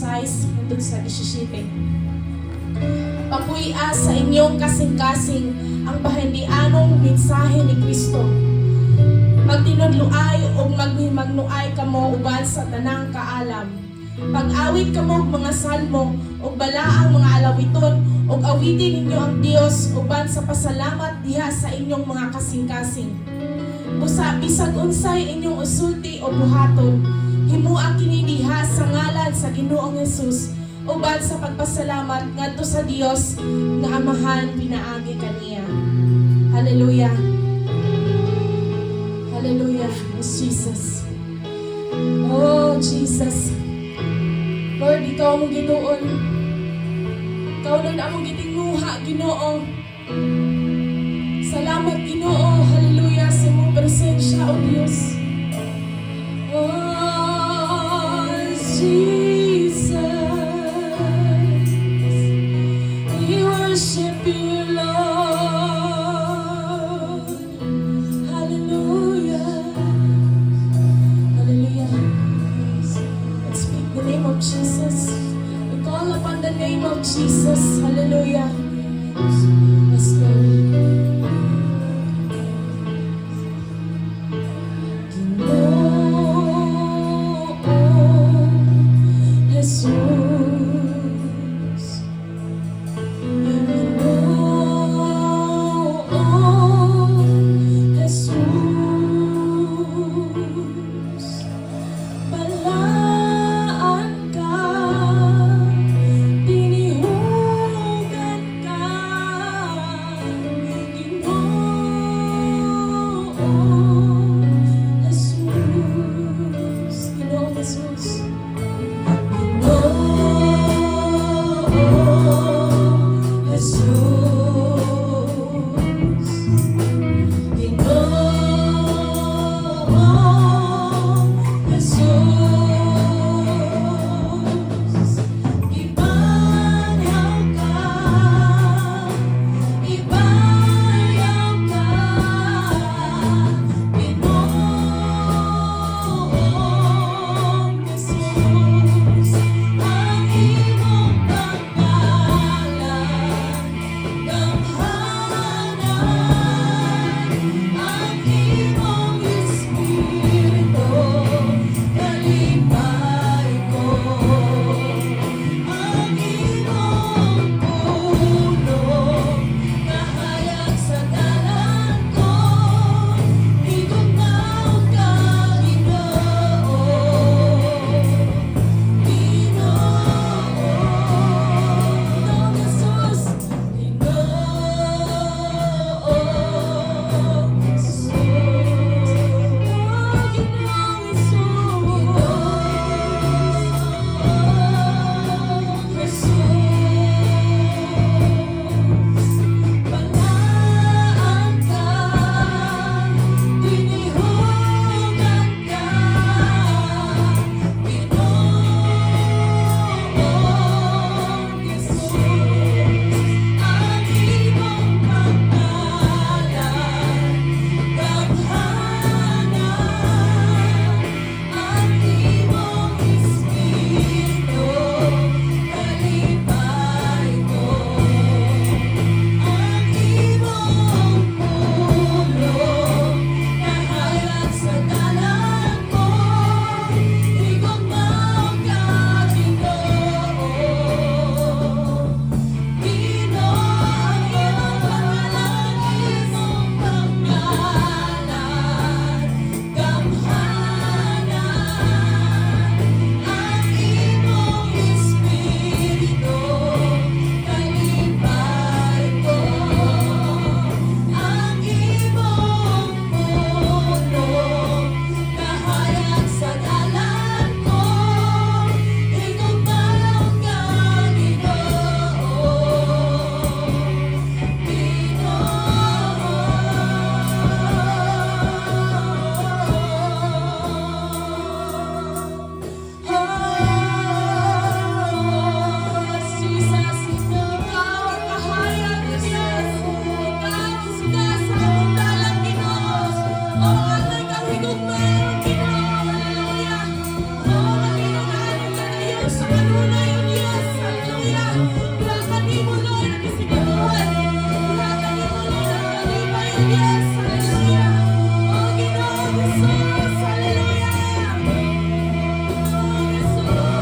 16 hangtod sa 17. Papuy-a sa inyong kasing-kasing ang bahindianong mensahe ni Kristo. Magtinudluay o magnuay kamo uban sa tanang kaalam. Pag-awit kamo mga salmo o balaang mga alawiton o awitin ninyo ang Dios uban sa pasalamat diha sa inyong mga kasing-kasing. Busa bisag unsay inyong usulti o buhaton, himuang kini diha sa ngalan sa Ginoong Hesus uban sa pagpasalamat ngadto sa Dios nga Amahan pinaagi kaniya. Hallelujah. Hallelujah. Yes, Jesus. Oh, Jesus. Lord, ikaw mong gituon. Ikaw lang among gitinguha, Ginoo. Salamat, Ginoo. Hallelujah sa imong presensya, O Diyos. Oh, Jesus. We worship you, Lord. Hallelujah. Hallelujah. Let's speak the name of Jesus. We call upon the name of Jesus. Hallelujah. Let's go. Jesus. sa kanunay, O Diyos. Hallelujah. Dahil kanimo, Lord, ang isinabuhay. Dahil kanimo, Lord, ang kalipay, O Diyos. Hallelujah. O Ginoo Jesus. Hallelujah.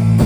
O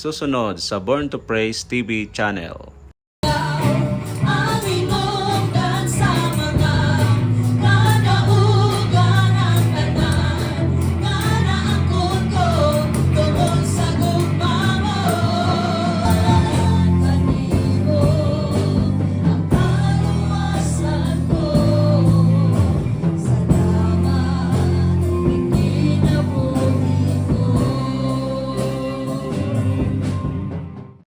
susunod sa Born to Praise TV channel.